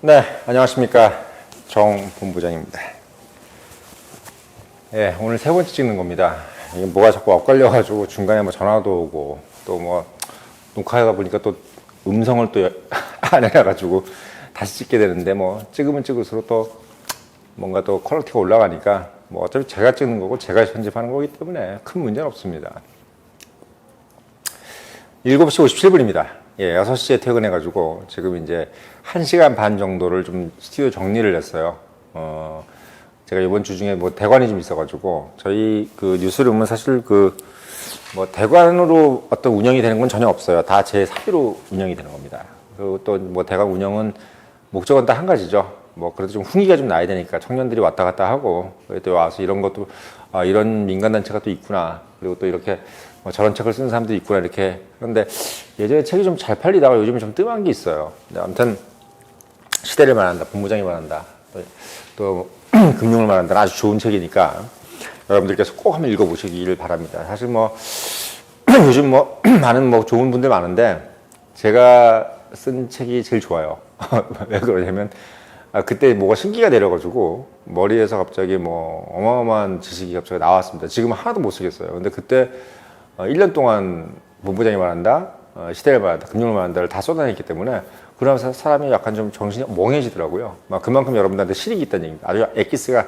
네, 안녕하십니까. 정 본부장입니다. 예, 오늘 세 번째 찍는 겁니다. 이게 뭐가 자꾸 엇갈려가지고 중간에 뭐 전화도 오고 또 뭐 녹화하다 보니까 또 음성을 또 안 해가지고 다시 찍게 되는데 뭐 찍으면 찍을수록 또 뭔가 또 퀄리티가 올라가니까 뭐 어차피 제가 찍는 거고 제가 편집하는 거기 때문에 큰 문제는 없습니다. 7시 57분입니다. 예, 6시에 퇴근해가지고 지금 이제 1시간 반 정도를 좀 스튜디오 정리를 했어요. 제가 이번 주 중에 뭐 대관이 좀 있어가지고 저희 그 뉴스룸은 사실 그 뭐 대관으로 어떤 운영이 되는 건 전혀 없어요. 다 제 사비로 운영이 되는 겁니다. 그리고 또 뭐 대관 운영은 목적은 딱 한 가지죠. 뭐 그래도 좀 흥미가 좀 나야 되니까 청년들이 왔다 갔다 하고 또 와서 이런 것도 이런 민간단체가 또 있구나. 그리고 또 이렇게 뭐 저런 책을 쓰는 사람도 있구나 이렇게. 그런데 예전에 책이 좀 잘 팔리다가 요즘은 좀 뜸한 게 있어요. 근데 아무튼 시대를 말한다, 본부장이 말한다, 또 금융을 말한다. 아주 좋은 책이니까 여러분들께서 꼭 한번 읽어보시길 바랍니다. 사실 뭐 요즘 뭐 많은 뭐 좋은 분들 많은데 제가 쓴 책이 제일 좋아요. 왜 그러냐면 그때 뭐가 신기가 내려가지고 머리에서 갑자기 뭐 어마어마한 지식이 갑자기 나왔습니다. 지금은 하나도 못 쓰겠어요. 근데 그때 1년 동안 본부장이 말한다, 시대를 말한다, 금융을 말한다를 다 쏟아냈기 때문에 그러면서 사람이 약간 좀 정신이 멍해지더라고요. 그만큼 여러분들한테 실익이 있다는 얘기입니다. 아주 엑기스가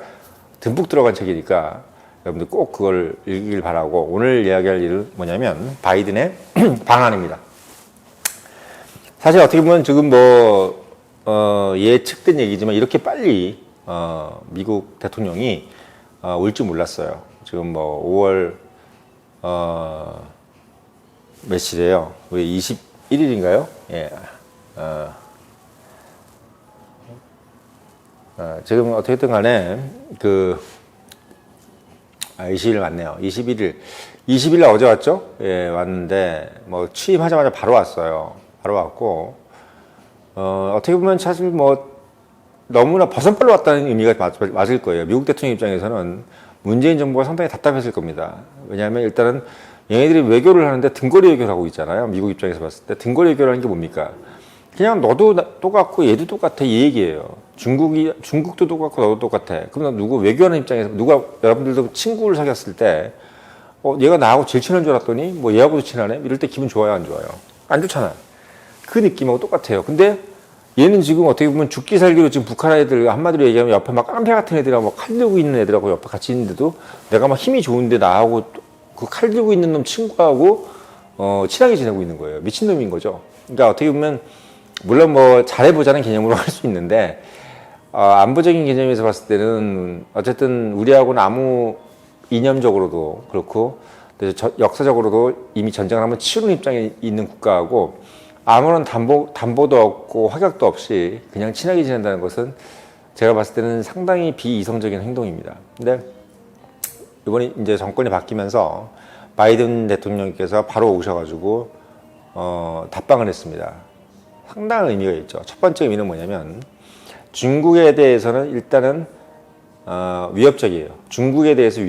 듬뿍 들어간 책이니까 여러분들 꼭 그걸 읽길 바라고, 오늘 이야기할 일은 뭐냐면 바이든의 방안입니다. 사실 어떻게 보면 지금 뭐 예측된 얘기지만 이렇게 빨리 미국 대통령이 올 줄 몰랐어요. 지금 뭐 5월 며칠이에요? 왜 21일인가요? 예. 지금 어떻게든 간에 20일 맞네요. 20일 어제 왔죠? 예, 왔는데 뭐 취임하자마자 바로 왔어요. 바로 왔고 어떻게 보면 사실 뭐 너무나 버선발로 왔다는 의미가 맞을 거예요. 미국 대통령 입장에서는 문재인 정부가 상당히 답답했을 겁니다. 왜냐하면 일단은 얘네들이 외교를 하는데 등거리 외교를 하고 있잖아요. 미국 입장에서 봤을 때 등거리 외교를 하는 게 뭡니까? 그냥 너도 똑같고 얘도 똑같아 이 얘기예요. 중국도 똑같고 너도 똑같아. 그럼 누구 외교하는 입장에서 누가 여러분들도 친구를 사귀었을 때 얘가 나하고 제일 친한 줄 알았더니 뭐 얘하고도 친하네? 이럴 때 기분 좋아요, 안 좋아요? 안 좋잖아. 그 느낌하고 똑같아요. 근데 얘는 지금 어떻게 보면 죽기 살기로 지금 북한 애들 한마디로 얘기하면 옆에 막 깡패 같은 애들하고 막 칼 들고 있는 애들하고 옆에 같이 있는데도 내가 막 힘이 좋은데 나하고 그 칼 들고 있는 놈 친구하고 친하게 지내고 있는 거예요. 미친놈인 거죠. 그러니까 어떻게 보면 물론 뭐 잘해보자는 개념으로 할 수 있는데 안보적인 개념에서 봤을 때는 어쨌든 우리하고는 아무 이념적으로도 그렇고 역사적으로도 이미 전쟁을 한번 치르는 입장에 있는 국가하고 아무런 담보도 없고 확약도 없이 그냥 친하게 지낸다는 것은 제가 봤을 때는 상당히 비이성적인 행동입니다. 근데 이번에 이제 정권이 바뀌면서 바이든 대통령께서 바로 오셔가지고 답방을 했습니다. 상당한 의미가 있죠. 첫 번째 의미는 뭐냐면 중국에 대해서는 일단은 위협적이에요. 중국에 대해서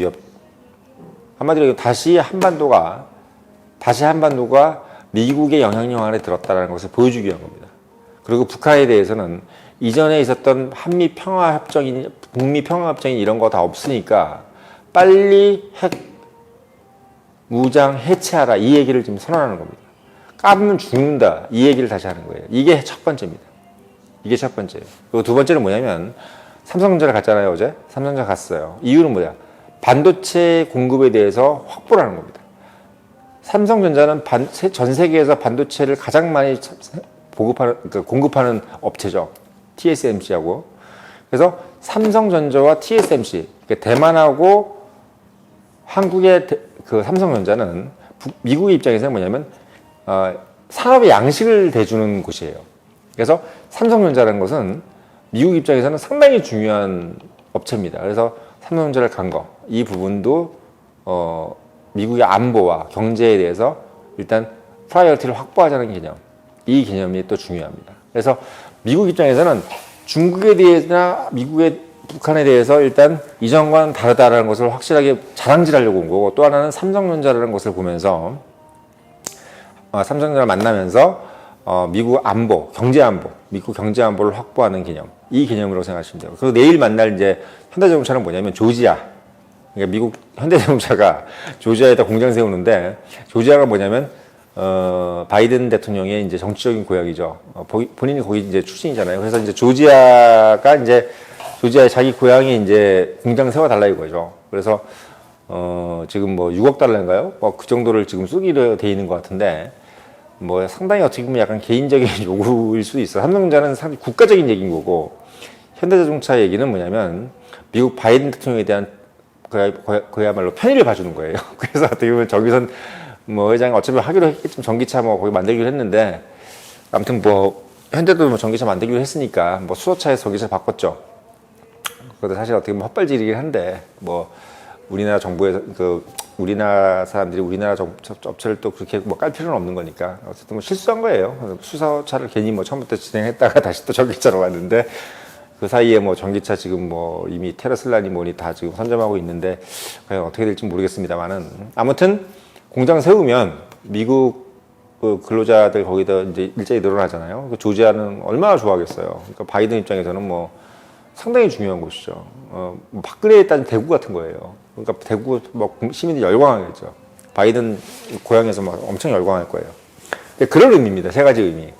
한마디로 다시 한반도가 미국의 영향력 안에 들었다는 것을 보여주기 위한 겁니다. 그리고 북한에 대해서는 이전에 있었던 한미 평화협정인 북미 평화협정인 이런 거 다 없으니까 빨리 핵 무장 해체하라 이 얘기를 지금 선언하는 겁니다. 까불면 죽는다 이 얘기를 다시 하는 거예요. 이게 첫 번째입니다. 이게 첫 번째예요. 그리고 두 번째는 뭐냐면 삼성전자를 갔잖아요. 어제 삼성전자 갔어요. 이유는 뭐야? 반도체 공급에 대해서 확보를 하는 겁니다. 삼성전자는 전 세계에서 반도체를 가장 많이 공급하는 업체죠. TSMC하고. 그래서 삼성전자와 TSMC, 대만하고 한국의 그 삼성전자는 미국의 입장에서는 뭐냐면 산업의 양식을 대주는 곳이에요. 그래서 삼성전자라는 것은 미국 입장에서는 상당히 중요한 업체입니다. 그래서 삼성전자를 간 거, 이 부분도 미국의 안보와 경제에 대해서 일단 프라이어티를 확보하자는 개념, 이 개념이 또 중요합니다. 그래서 미국 입장에서는 중국에 대해서나 북한에 대해서 일단 이전과는 다르다라는 것을 확실하게 자랑질하려고 온 거고, 또 하나는 삼성전자라는 것을 보면서 삼성전자를 만나면서 미국 안보, 경제 안보, 미국 경제 안보를 확보하는 개념, 이 개념으로 생각하시면 돼요. 그리고 내일 만날 이제 현대자동차는 뭐냐면 조지아. 그러니까 미국 현대자동차가 조지아에다 공장 세우는데 조지아가 뭐냐면 바이든 대통령의 이제 정치적인 고향이죠. 본인이 거기 이제 출신이잖아요. 그래서 이제 조지아가 이제 조지아의 자기 고향에 이제 공장 세워달라 이거죠. 그래서 지금 뭐 6억 달러인가요? 뭐 그 정도를 지금 쓰기로 돼 있는 것 같은데 뭐 상당히 어떻게 보면 약간 개인적인 요구일 수도 있어. 삼성전자는 상당히 국가적인 얘기인 거고 현대자동차 얘기는 뭐냐면 미국 바이든 대통령에 대한 그야말로 편의를 봐주는 거예요. 그래서 어떻게 보면 저기선 뭐 회장이 어차피 하기로 했겠지만 전기차 뭐 거기 만들기로 했는데 아무튼 뭐 현대도 뭐 전기차 만들기로 했으니까 뭐 수소차에서 전기차 바꿨죠. 그것도 사실 어떻게 보면 헛발질이긴 한데 뭐 우리나라 정부에서 우리나라 사람들이 우리나라 업체를 또 그렇게 뭐 깔 필요는 없는 거니까 어쨌든 뭐 실수한 거예요. 수소차를 괜히 뭐 처음부터 진행했다가 다시 또 전기차로 왔는데 그 사이에 뭐 전기차 지금 뭐 이미 테라슬라니 뭐니 다 지금 선점하고 있는데 과연 어떻게 될지 모르겠습니다만은 아무튼 공장 세우면 미국 그 근로자들 거기다 이제 일자리 늘어나잖아요. 그 조지아는 얼마나 좋아하겠어요. 그러니까 바이든 입장에서는 뭐 상당히 중요한 곳이죠. 뭐 박근혜에 따른 대구 같은 거예요. 그러니까 대구 뭐 시민들이 열광하겠죠. 바이든 고향에서 막 엄청 열광할 거예요. 그런 의미입니다. 세 가지 의미.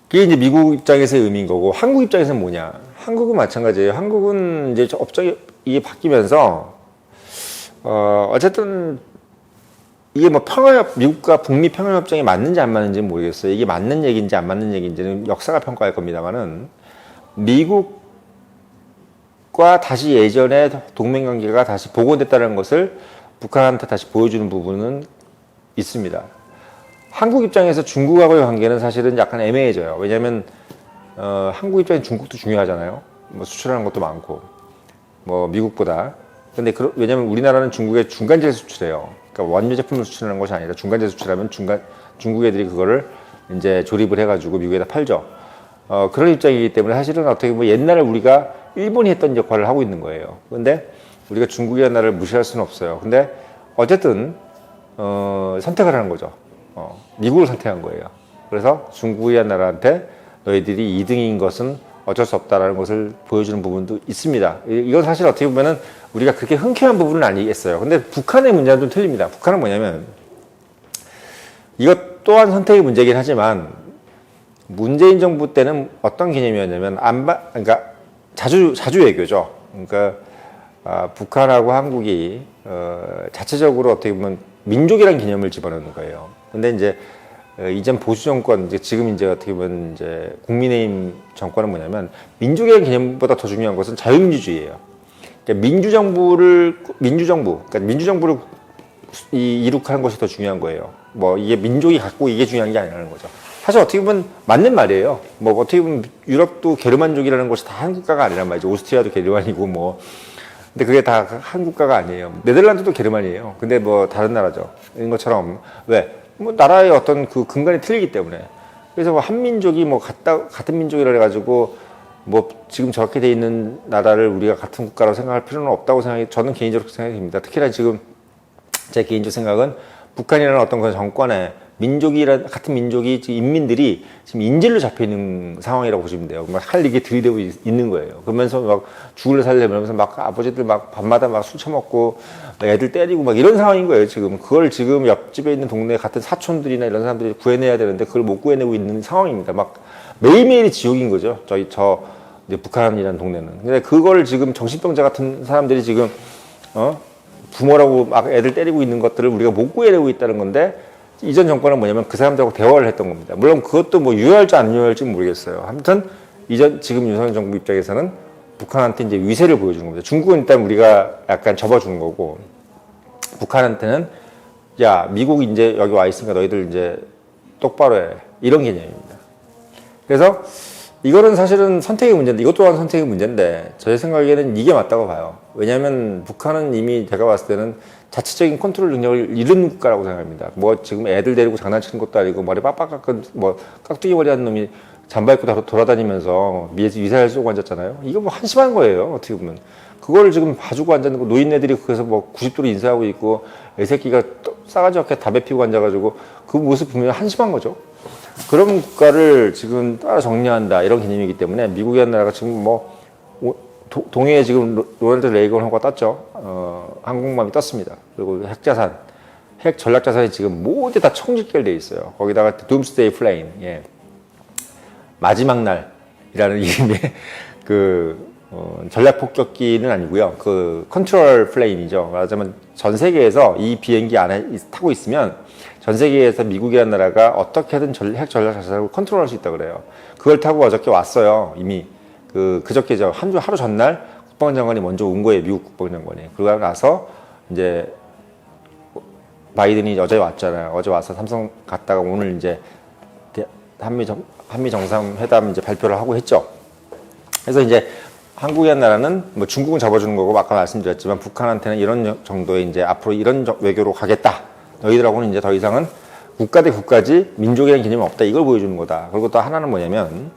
그게 이제 미국 입장에서의 의미인 거고, 한국 입장에서는 뭐냐? 한국은 마찬가지예요. 한국은 이제 업적이 이게 바뀌면서, 어쨌든, 이게 뭐 미국과 북미 평화협정이 맞는지 안 맞는지는 모르겠어요. 이게 맞는 얘기인지 안 맞는 얘기인지는 역사가 평가할 겁니다만은, 미국과 다시 예전의 동맹관계가 다시 복원됐다는 것을 북한한테 다시 보여주는 부분은 있습니다. 한국 입장에서 중국하고의 관계는 사실은 약간 애매해져요. 왜냐하면 한국 입장에 중국도 중요하잖아요. 뭐 수출하는 것도 많고 뭐 미국보다. 근데 왜냐하면 우리나라는 중국에 중간재 수출해요. 그러니까 원료 제품을 수출하는 것이 아니라 중간재 수출하면 중국 애들이 그거를 이제 조립을 해가지고 미국에다 팔죠. 그런 입장이기 때문에 사실은 어떻게 보면 옛날에 우리가 일본이 했던 역할을 하고 있는 거예요. 근데 우리가 중국이라는 나라를 무시할 수는 없어요. 근데 어쨌든 선택을 하는 거죠. 미국을 선택한 거예요. 그래서 중국이라는 나라한테 너희들이 2등인 것은 어쩔 수 없다라는 것을 보여주는 부분도 있습니다. 이건 사실 어떻게 보면은 우리가 그렇게 흔쾌한 부분은 아니겠어요. 근데 북한의 문제는 좀 틀립니다. 북한은 뭐냐면 이것 또한 선택의 문제이긴 하지만 문재인 정부 때는 어떤 개념이었냐면 그러니까 자주 외교죠. 그러니까 북한하고 한국이 자체적으로 어떻게 보면 민족이라는 개념을 집어넣는 거예요. 근데 이제 이전 보수 정권 지금 이제 어떻게 보면 이제 국민의힘 정권은 뭐냐면 민족이라는 개념보다 더 중요한 것은 자유민주주의예요. 그러니까 민주정부를 이룩하는 것이 더 중요한 거예요. 뭐 이게 민족이 갖고 이게 중요한 게 아니라는 거죠. 사실 어떻게 보면 맞는 말이에요. 뭐 어떻게 보면 유럽도 게르만족이라는 것이 다 한 국가가 아니란 말이죠. 오스트리아도 게르만이고 뭐. 근데 그게 다 한 국가가 아니에요. 네덜란드도 게르만이에요. 근데 뭐 다른 나라죠. 이런 것처럼 왜? 뭐 나라의 어떤 그 근간이 틀리기 때문에. 그래서 뭐 한민족이 뭐 같은 민족이라 해가지고 뭐 지금 저렇게 돼 있는 나라를 우리가 같은 국가라고 생각할 필요는 없다고 저는 개인적으로 생각이 듭니다. 특히나 지금 제 개인적 생각은 북한이라는 어떤 그런 정권에 같은 민족이 인민들이 지금 인질로 잡혀 있는 상황이라고 보시면 돼요. 막 할 얘기 들이대고 있는 거예요. 그러면서 막 죽을래 살래 그러면서 막 아버지들 막 밤마다 막 술 처먹고 애들 때리고 막 이런 상황인 거예요. 지금 그걸 지금 옆집에 있는 동네 같은 사촌들이나 이런 사람들이 구해내야 되는데 그걸 못 구해내고 있는 상황입니다. 막 매일매일이 지옥인 거죠. 이제 북한이라는 동네는. 근데 그걸 지금 정신병자 같은 사람들이 지금 부모라고 막 애들 때리고 있는 것들을 우리가 못 구해내고 있다는 건데. 이전 정권은 뭐냐면 그 사람들하고 대화를 했던 겁니다. 물론 그것도 뭐 유효할지 안 유효할지 모르겠어요. 아무튼 지금 윤석열 정부 입장에서는 북한한테 이제 위세를 보여주는 겁니다. 중국은 일단 우리가 약간 접어주는 거고 북한한테는 야 미국 이제 여기 와 있으니까 너희들 이제 똑바로 해 이런 개념입니다. 그래서 이거는 사실은 선택의 문제인데 이것 또한 선택의 문제인데 제 생각에는 이게 맞다고 봐요. 왜냐하면 북한은 이미 제가 봤을 때는 자체적인 컨트롤 능력을 잃은 국가라고 생각합니다. 뭐 지금 애들 데리고 장난치는 것도 아니고 머리 빡빡 깎은 뭐 깍두기 머리 한 놈이 잠바 입고 돌아다니면서 미사일 쏘고 앉았잖아요. 이거 뭐 한심한 거예요. 어떻게 보면 그거를 지금 봐주고 앉았는 거 노인네들이 그래서 뭐 90도로 인사하고 있고 애새끼가 싸가지 없게 담배 피우고 앉아가지고 그 모습 보면 한심한 거죠. 그런 국가를 지금 따라 정리한다 이런 개념이기 때문에 미국이라는 나라가 지금 뭐 동해에 지금 로널드 레이건 허가 떴죠. 항공모함이 떴습니다. 그리고 핵자산, 핵 전략자산이 지금 모두 다 총집결돼 있어요. 거기다가 둠스데이 플레인, 예. 마지막 날이라는 이름의 전략 폭격기는 아니고요. 그 컨트롤 플레인이죠. 말하자면 전 세계에서 이 비행기 안에 타고 있으면 전 세계에서 미국이라는 나라가 어떻게든 핵 전략 자산을 컨트롤할 수 있다 그래요. 그걸 타고 어저께 왔어요. 이미 그저께죠. 하루 전날 국방장관이 먼저 온 거예요. 미국 국방장관이. 그러고 나서 이제 바이든이 어제 왔잖아요. 어제 와서 삼성 갔다가 오늘 이제 한미 정상회담 이제 발표를 하고 했죠. 그래서 이제 한국이라는 나라는 뭐 중국은 잡아주는 거고 아까 말씀드렸지만 북한한테는 이런 정도의 이제 앞으로 이런 외교로 가겠다. 너희들하고는 이제 더 이상은 국가 대 국가지 민족이라는 개념이 없다. 이걸 보여주는 거다. 그리고 또 하나는 뭐냐면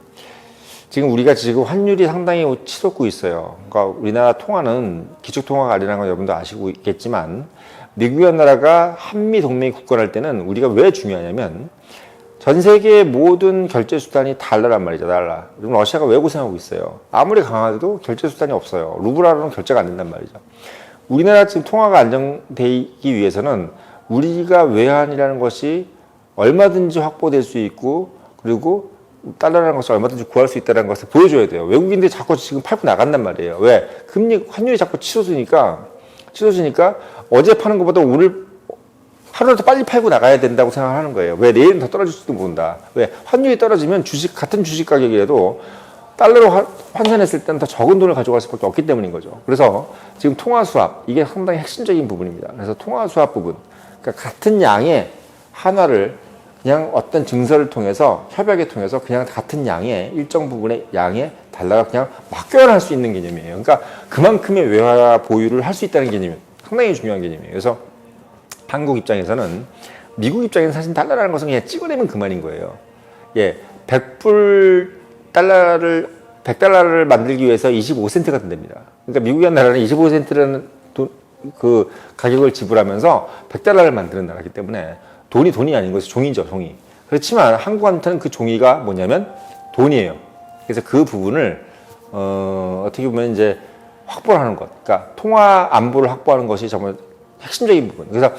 지금 우리가 지금 환율이 상당히 치솟고 있어요. 그러니까 우리나라 통화는 기축통화가 아니라는 건 여러분도 아시고 있겠지만 미국이라는 나라가 한미 동맹 국가를 할 때는 우리가 왜 중요하냐면 전 세계의 모든 결제 수단이 달러란 말이죠. 달러. 그럼 러시아가 왜 고생하고 있어요? 아무리 강화돼도 결제 수단이 없어요. 루블화로는 결제가 안 된단 말이죠. 우리나라 지금 통화가 안정되기 위해서는 우리가 외환이라는 것이 얼마든지 확보될 수 있고 그리고 달러라는 것을 얼마든지 구할 수 있다는 것을 보여줘야 돼요. 외국인들이 자꾸 지금 팔고 나간단 말이에요. 왜? 환율이 자꾸 치솟으니까 어제 파는 것보다 오늘 하루라도 빨리 팔고 나가야 된다고 생각하는 거예요. 왜? 내일은 더 떨어질지도 모른다. 왜? 환율이 떨어지면 같은 주식 가격이라도 달러로 환산했을 때는 더 적은 돈을 가져갈 수밖에 없기 때문인 거죠. 그래서 지금 통화 수합, 이게 상당히 핵심적인 부분입니다. 그래서 통화 수합 부분, 그러니까 같은 양의 한화를 그냥 어떤 증서를 통해서 협약을 통해서 그냥 같은 양의 일정 부분의 양의 달러가 그냥 막 교환할 수 있는 개념이에요. 그러니까 그만큼의 외화 보유를 할 수 있다는 개념이 상당히 중요한 개념이에요. 그래서 한국 입장에서는 미국 입장에서는 사실 달러라는 것은 그냥 찍어내면 그만인 거예요. 예, 100달러를 만들기 위해서 25센트가 든답니다. 그러니까 미국이라는 나라는 25센트라는 그 가격을 지불하면서 100달러를 만드는 나라이기 때문에 돈이 아닌 것이 종이죠, 종이. 그렇지만 한국한테는 그 종이가 뭐냐면 돈이에요. 그래서 그 부분을 어떻게 보면 이제 확보를 하는 것. 그러니까 통화 안보를 확보하는 것이 정말 핵심적인 부분. 그래서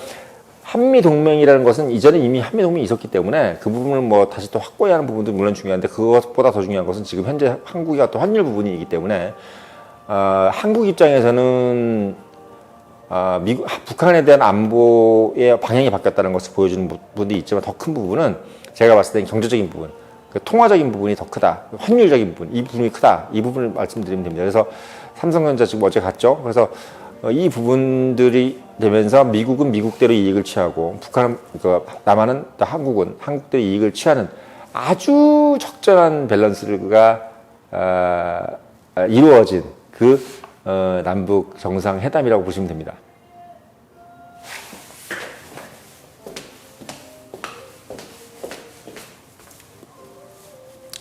한미 동맹이라는 것은 이전에 이미 한미 동맹이 있었기 때문에 그 부분을 뭐 다시 또 확보해야 하는 부분도 물론 중요한데 그것보다 더 중요한 것은 지금 현재 한국이 또 환율 부분이기 때문에 한국 입장에서는 북한에 대한 안보의 방향이 바뀌었다는 것을 보여주는 부분도 있지만 더 큰 부분은 제가 봤을 때 경제적인 부분, 통화적인 부분이 더 크다. 환율적인 부분, 이 부분이 크다. 이 부분을 말씀드리면 됩니다. 그래서 삼성전자 지금 어제 갔죠. 그래서 이 부분들이 되면서 미국은 미국대로 이익을 취하고 남한은 또 한국은 한국대로 이익을 취하는 아주 적절한 밸런스가 이루어진 남북 정상회담이라고 보시면 됩니다.